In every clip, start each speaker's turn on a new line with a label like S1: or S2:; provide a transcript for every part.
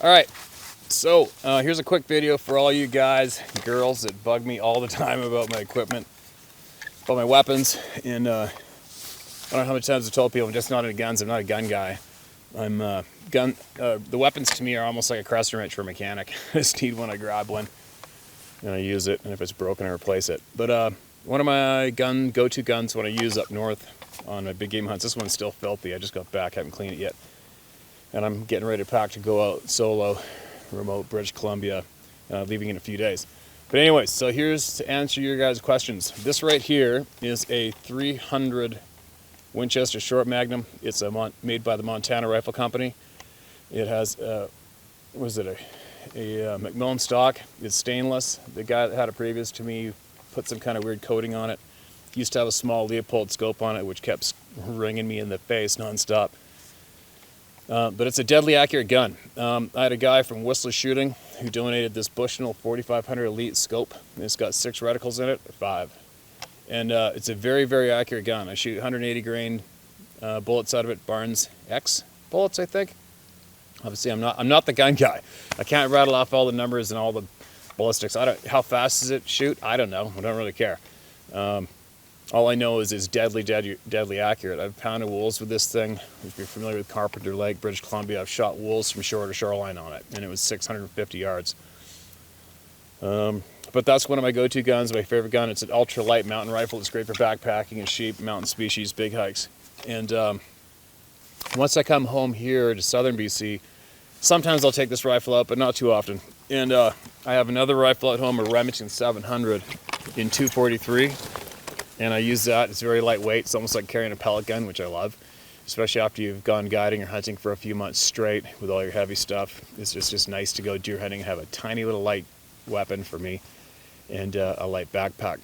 S1: Alright, so here's a quick video for all you guys, girls that bug me all the time about my equipment, about my weapons, and I don't know how many times I've told people I'm just not into guns. I'm not a gun guy. The weapons to me are almost like a crescent wrench for a mechanic. I just need one, I grab one, and I use it, and if it's broken I replace it. But one of my go-to guns when I use up north on my big game hunts, this one's still filthy, I just got back, haven't cleaned it yet. And I'm getting ready to pack to go out solo, remote British Columbia, leaving in a few days. But anyways, so here's to answer your guys' questions. This right here is a 300 Winchester short magnum. It's made by the Montana Rifle Company. It has, a Macmillan stock. It's stainless. The guy that had it previous to me put some kind of weird coating on it. Used to have a small Leopold scope on it, which kept ringing me in the face nonstop. But it's a deadly accurate gun. I had a guy from Whistler Shooting who donated this Bushnell 4500 Elite scope. It's got 6 reticles in it, or 5. And it's a very, very accurate gun. I shoot 180 grain bullets out of it, Barnes X bullets, I think. Obviously, I'm not the gun guy. I can't rattle off all the numbers and all the ballistics. How fast does it shoot? I don't know. I don't really care. All I know is it's deadly accurate. I've pounded wolves with this thing. If you're familiar with Carpenter Lake, British Columbia, I've shot wolves from shore to shoreline on it, and it was 650 yards. But that's one of my go-to guns, my favorite gun. It's an ultra-light mountain rifle. It's great for backpacking and sheep, mountain species, big hikes. And once I come home here to southern BC, sometimes I'll take this rifle out, but not too often. And I have another rifle at home, a Remington 700 in 243. And I use that. It's very lightweight. It's almost like carrying a pellet gun, which I love, especially after you've gone guiding or hunting for a few months straight with all your heavy stuff. It's just nice to go deer hunting and have a tiny little light weapon for me, and a light backpack.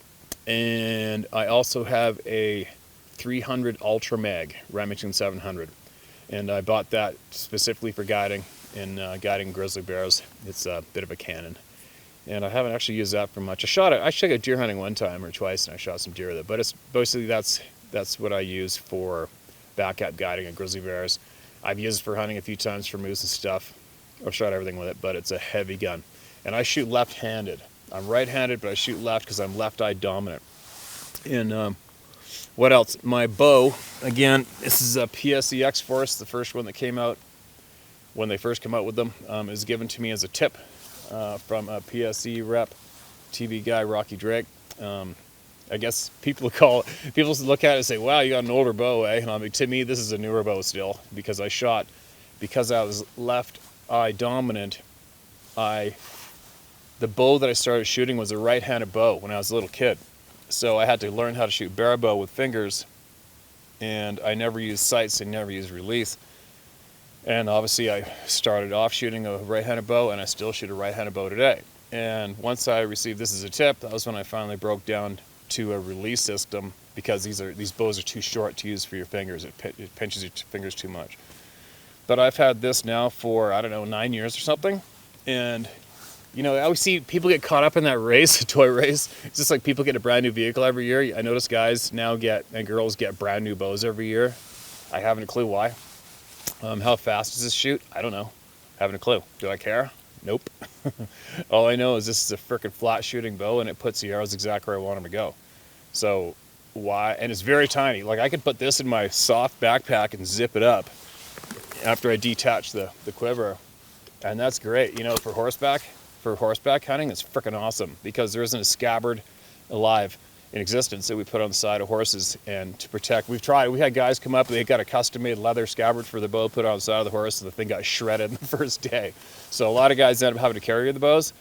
S1: And I also have a 300 Ultra Mag Remington 700, and I bought that specifically for guiding and guiding grizzly bears. It's a bit of a cannon. And I haven't actually used that for much. I shot a deer hunting one time or twice, and I shot some deer with it. But it's basically that's what I use for backcap guiding and grizzly bears. I've used it for hunting a few times for moose and stuff. I've shot everything with it, but it's a heavy gun. And I shoot left-handed. I'm right-handed, but I shoot left because I'm left-eye dominant. And what else? My bow, again, this is a PSE X-Force, the first one that came out when they first came out with them. Is given to me as a tip. From a PSE rep, TV guy, Rocky Drake. I guess people look at it and say, wow, you got an older bow, eh? And to me, this is a newer bow still, because I was left eye dominant. The bow that I started shooting was a right-handed bow when I was a little kid. So I had to learn how to shoot barrel bow with fingers, and I never used sights, I never used release. And obviously I started off shooting a right-handed bow, and I still shoot a right-handed bow today. And once I received this as a tip, that was when I finally broke down to a release system, because these bows are too short to use for your fingers. It pinches your fingers too much. But I've had this now for, I don't know, 9 years or something. And, you know, I always see people get caught up in that race, the toy race. It's just like people get a brand new vehicle every year. I notice guys now and girls get brand new bows every year. I haven't a clue why. How fast does this shoot? I don't know. Haven't a clue. Do I care? Nope. All I know is this is a frickin' flat shooting bow, and it puts the arrows exactly where I want them to go. So why? And it's very tiny. Like, I could put this in my soft backpack and zip it up after I detach the quiver, and that's great. You know, for horseback hunting, it's frickin' awesome, because there isn't a scabbard alive in existence that we put on the side of horses. And to protect, we had guys come up, they got a custom-made leather scabbard for the bow, put it on the side of the horse, and the thing got shredded the first day. So a lot of guys end up having to carry the bows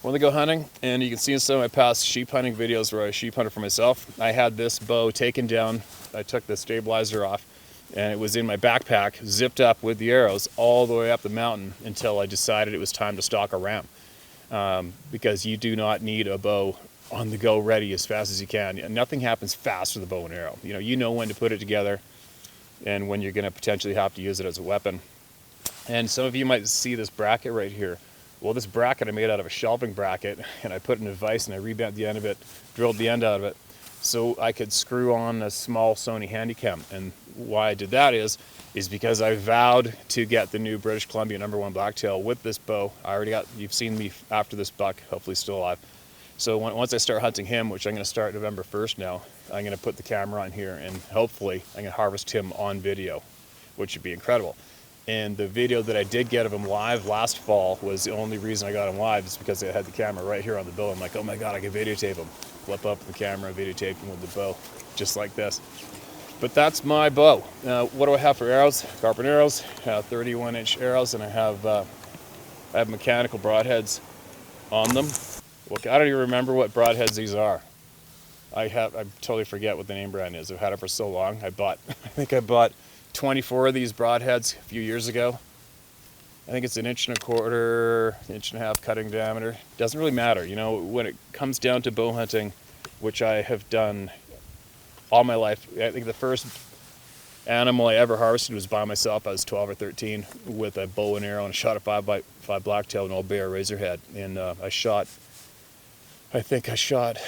S1: when they go hunting. And you can see in some of my past sheep hunting videos where I sheep hunted for myself, I had this bow taken down, I took the stabilizer off, and it was in my backpack, zipped up with the arrows all the way up the mountain until I decided it was time to stalk a ram. Because you do not need a bow on the go ready as fast as you can. Nothing happens fast with a bow and arrow. You know when to put it together and when you're going to potentially have to use it as a weapon. And some of you might see this bracket right here. Well, this bracket I made out of a shelving bracket, and I put it in a vise and I rebent the end of it, drilled the end out of it, so I could screw on a small Sony Handycam. And why I did that is because I vowed to get the new British Columbia #1 blacktail with this bow. I already got, you've seen me after this buck, hopefully still alive. So once I start hunting him, which I'm going to start November 1st now, I'm going to put the camera on here and hopefully I'm going to harvest him on video, which would be incredible. And the video that I did get of him live last fall was the only reason I got him live, is because I had the camera right here on the bow. I'm like, oh my God, I can videotape him. Flip up the camera, videotape him with the bow, just like this. But that's my bow. What do I have for arrows? Carpet arrows, 31-inch arrows, and I have mechanical broadheads on them. Well, I don't even remember what broadheads these are. I totally forget what the name brand is. I've had it for so long. I think I bought 24 of these broadheads a few years ago. I think it's 1.25 inch, 1.5 inch cutting diameter. Doesn't really matter, you know, when it comes down to bow hunting, which I have done all my life. I think the first animal I ever harvested was by myself. I was 12 or 13 with a bow and arrow, and I shot a 5x5 blacktail, an old bear razorhead. And I think I shot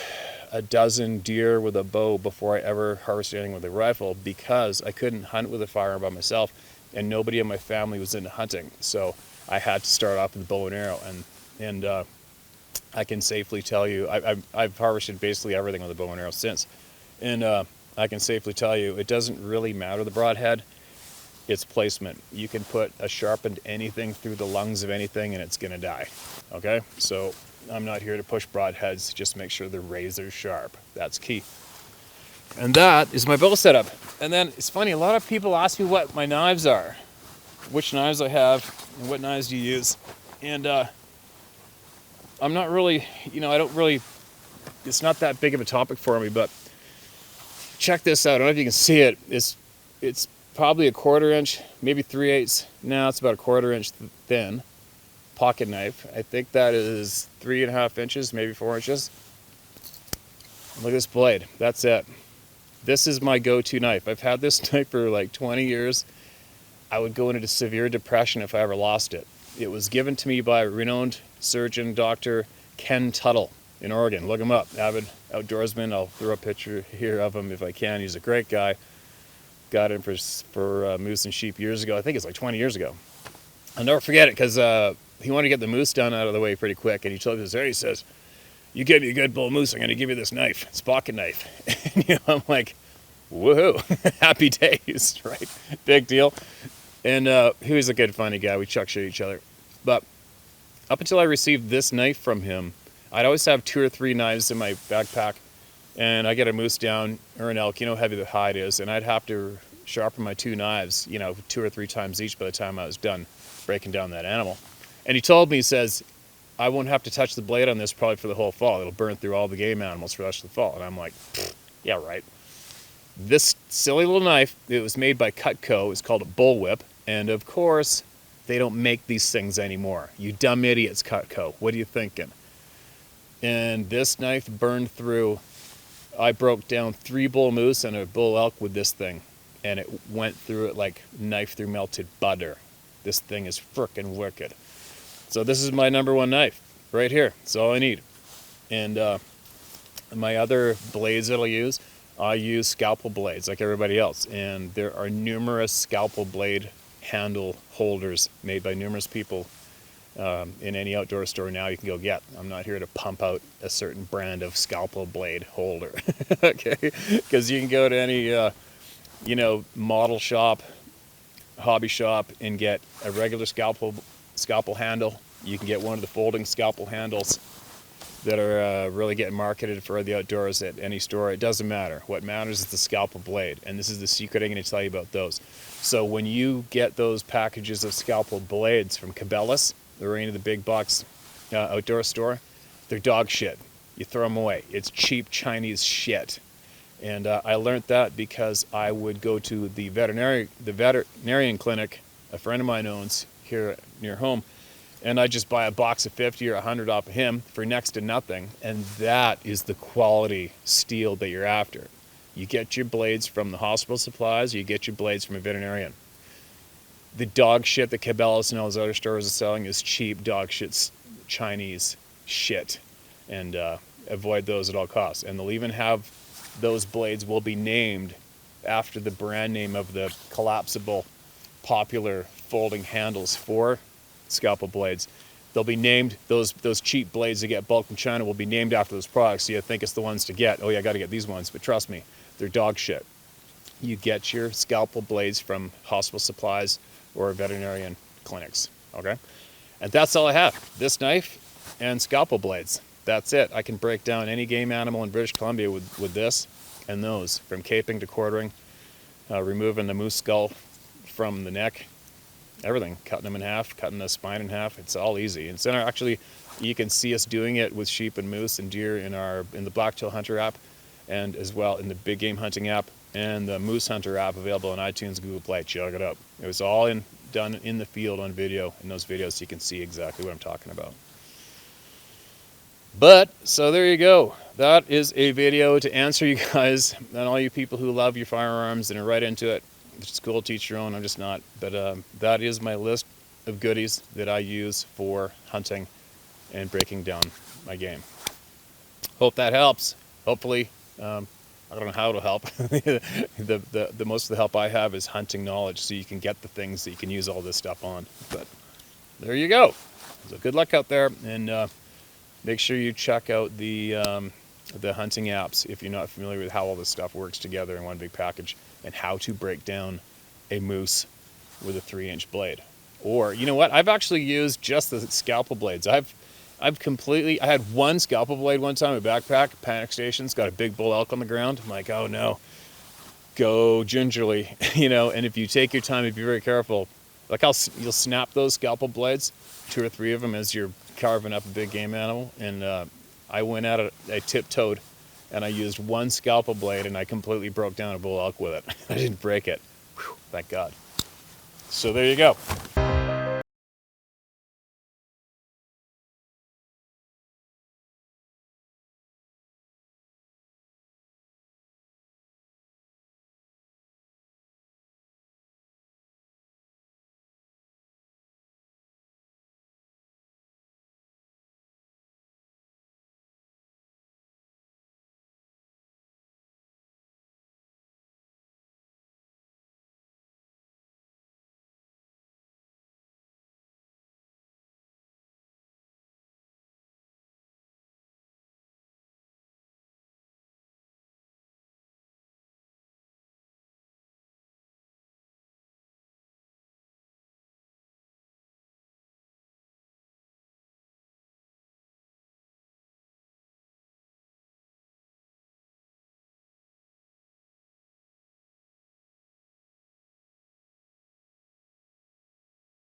S1: a dozen deer with a bow before I ever harvested anything with a rifle, because I couldn't hunt with a firearm by myself, and nobody in my family was into hunting. So I had to start off with a bow and arrow, and I can safely tell you, I've harvested basically everything with a bow and arrow since. And I can safely tell you, it doesn't really matter the broadhead, it's placement. You can put a sharpened anything through the lungs of anything and it's gonna die, okay? So I'm not here to push broadheads, just make sure they're razor sharp. That's key. And that is my bow setup. And then it's funny, a lot of people ask me what my knives are, which knives I have, and what knives do you use. And I'm not really, you know, I don't really, it's not that big of a topic for me, but check this out. I don't know if you can see it. It's probably 1/4 inch, maybe 3/8. Now it's about 1/4 inch thin pocket knife. I think that is 3.5 inches, maybe 4 inches. Look at this blade. That's it. This is my go-to knife. I've had this knife for like 20 years. I would go into severe depression if I ever lost it. It was given to me by renowned surgeon, Dr. Ken Tuttle in Oregon. Look him up, avid outdoorsman. I'll throw a picture here of him if I can. He's a great guy. Got him for moose and sheep years ago. I think it's like 20 years ago. I'll never forget it, because he wanted to get the moose done out of the way pretty quick, and he told me this. He says, "You give me a good bull moose, I'm going to give you this knife. It's a pocket knife." And, you know, I'm like, woohoo, happy days, right? Big deal. And he was a good, funny guy. We chuck shit at each other. But up until I received this knife from him, I'd always have 2 or 3 knives in my backpack, and I get a moose down or an elk, you know how heavy the hide is, and I'd have to sharpen my 2 knives, you know, 2 or 3 times each by the time I was done breaking down that animal. And he told me, he says, I won't have to touch the blade on this probably for the whole fall. It'll burn through all the game animals for the rest of the fall. And I'm like, yeah, right. This silly little knife, it was made by Cutco. It's called a bullwhip. And of course, they don't make these things anymore. You dumb idiots, Cutco. What are you thinking? And this knife burned through, I broke down 3 bull moose and a bull elk with this thing. And it went through it like knife through melted butter. This thing is frickin' wicked. So this is my #1 knife right here. That's all I need. And my other blades that I use Scalpel blades like everybody else. And there are numerous Scalpel blade handle holders made by numerous people in any outdoor store now you can go get. I'm not here to pump out a certain brand of Scalpel blade holder, okay? Because you can go to any, you know, model shop, hobby shop, and get a regular scalpel handle. You can get one of the folding Scalpel handles that are really getting marketed for the outdoors at any store. It doesn't matter. What matters is the Scalpel blade, and this is the secret I'm going to tell you about those. So when you get those packages of Scalpel blades from Cabela's, or any of the big box outdoor store, they're dog shit. You throw them away. It's cheap Chinese shit. And I learned that because I would go to the veterinarian clinic a friend of mine owns here near home, and I just buy a box of 50 or 100 off of him for next to nothing, and that is the quality steel that you're after. You get your blades from the hospital supplies, you get your blades from a veterinarian. The dog shit that Cabela's and all those other stores are selling is cheap dog shit Chinese shit, and avoid those at all costs. And they'll even have those blades will be named after the brand name of the collapsible, popular folding handles for Scalpel blades. They'll be named, those cheap blades that get bulk from China will be named after those products, so you think it's the ones to get. Oh yeah, I gotta get these ones, but trust me, they're dog shit. You get your Scalpel blades from hospital supplies or veterinarian clinics, okay? And that's all I have. This knife and Scalpel blades. That's it. I can break down any game animal in British Columbia with this and those, from caping to quartering, removing the moose skull from the neck, everything, cutting them in half, cutting the spine in half. It's all easy. And so actually, you can see us doing it with sheep and moose and deer in the Blacktail Hunter app, and as well in the Big Game Hunting app and the Moose Hunter app available on iTunes, Google Play. Check it out. It was all done in the field on video. In those videos, so you can see exactly what I'm talking about. But, so there you go. That is a video to answer you guys and all you people who love your firearms and are right into it. It's cool to teach your own. I'm just not. But that is my list of goodies that I use for hunting and breaking down my game. Hope that helps. Hopefully, I don't know how it'll help. the most of the help I have is hunting knowledge, so you can get the things that you can use all this stuff on. But there you go. So good luck out there, and make sure you check out the hunting apps if you're not familiar with how all this stuff works together in one big package, and how to break down a moose with a 3-inch blade. Or, you know what? I've actually used just the Scalpel blades. I had one Scalpel blade one time, a backpack, panic stations, got a big bull elk on the ground. I'm like, oh no, go gingerly, you know, and if you take your time and be very careful, like you'll snap those Scalpel blades, 2 or 3 of them as you're carving up a big game animal, and I went at it, I tiptoed, and I used one Scalpel blade, and I completely broke down a bull elk with it. I didn't break it. Whew, thank God. So there you go.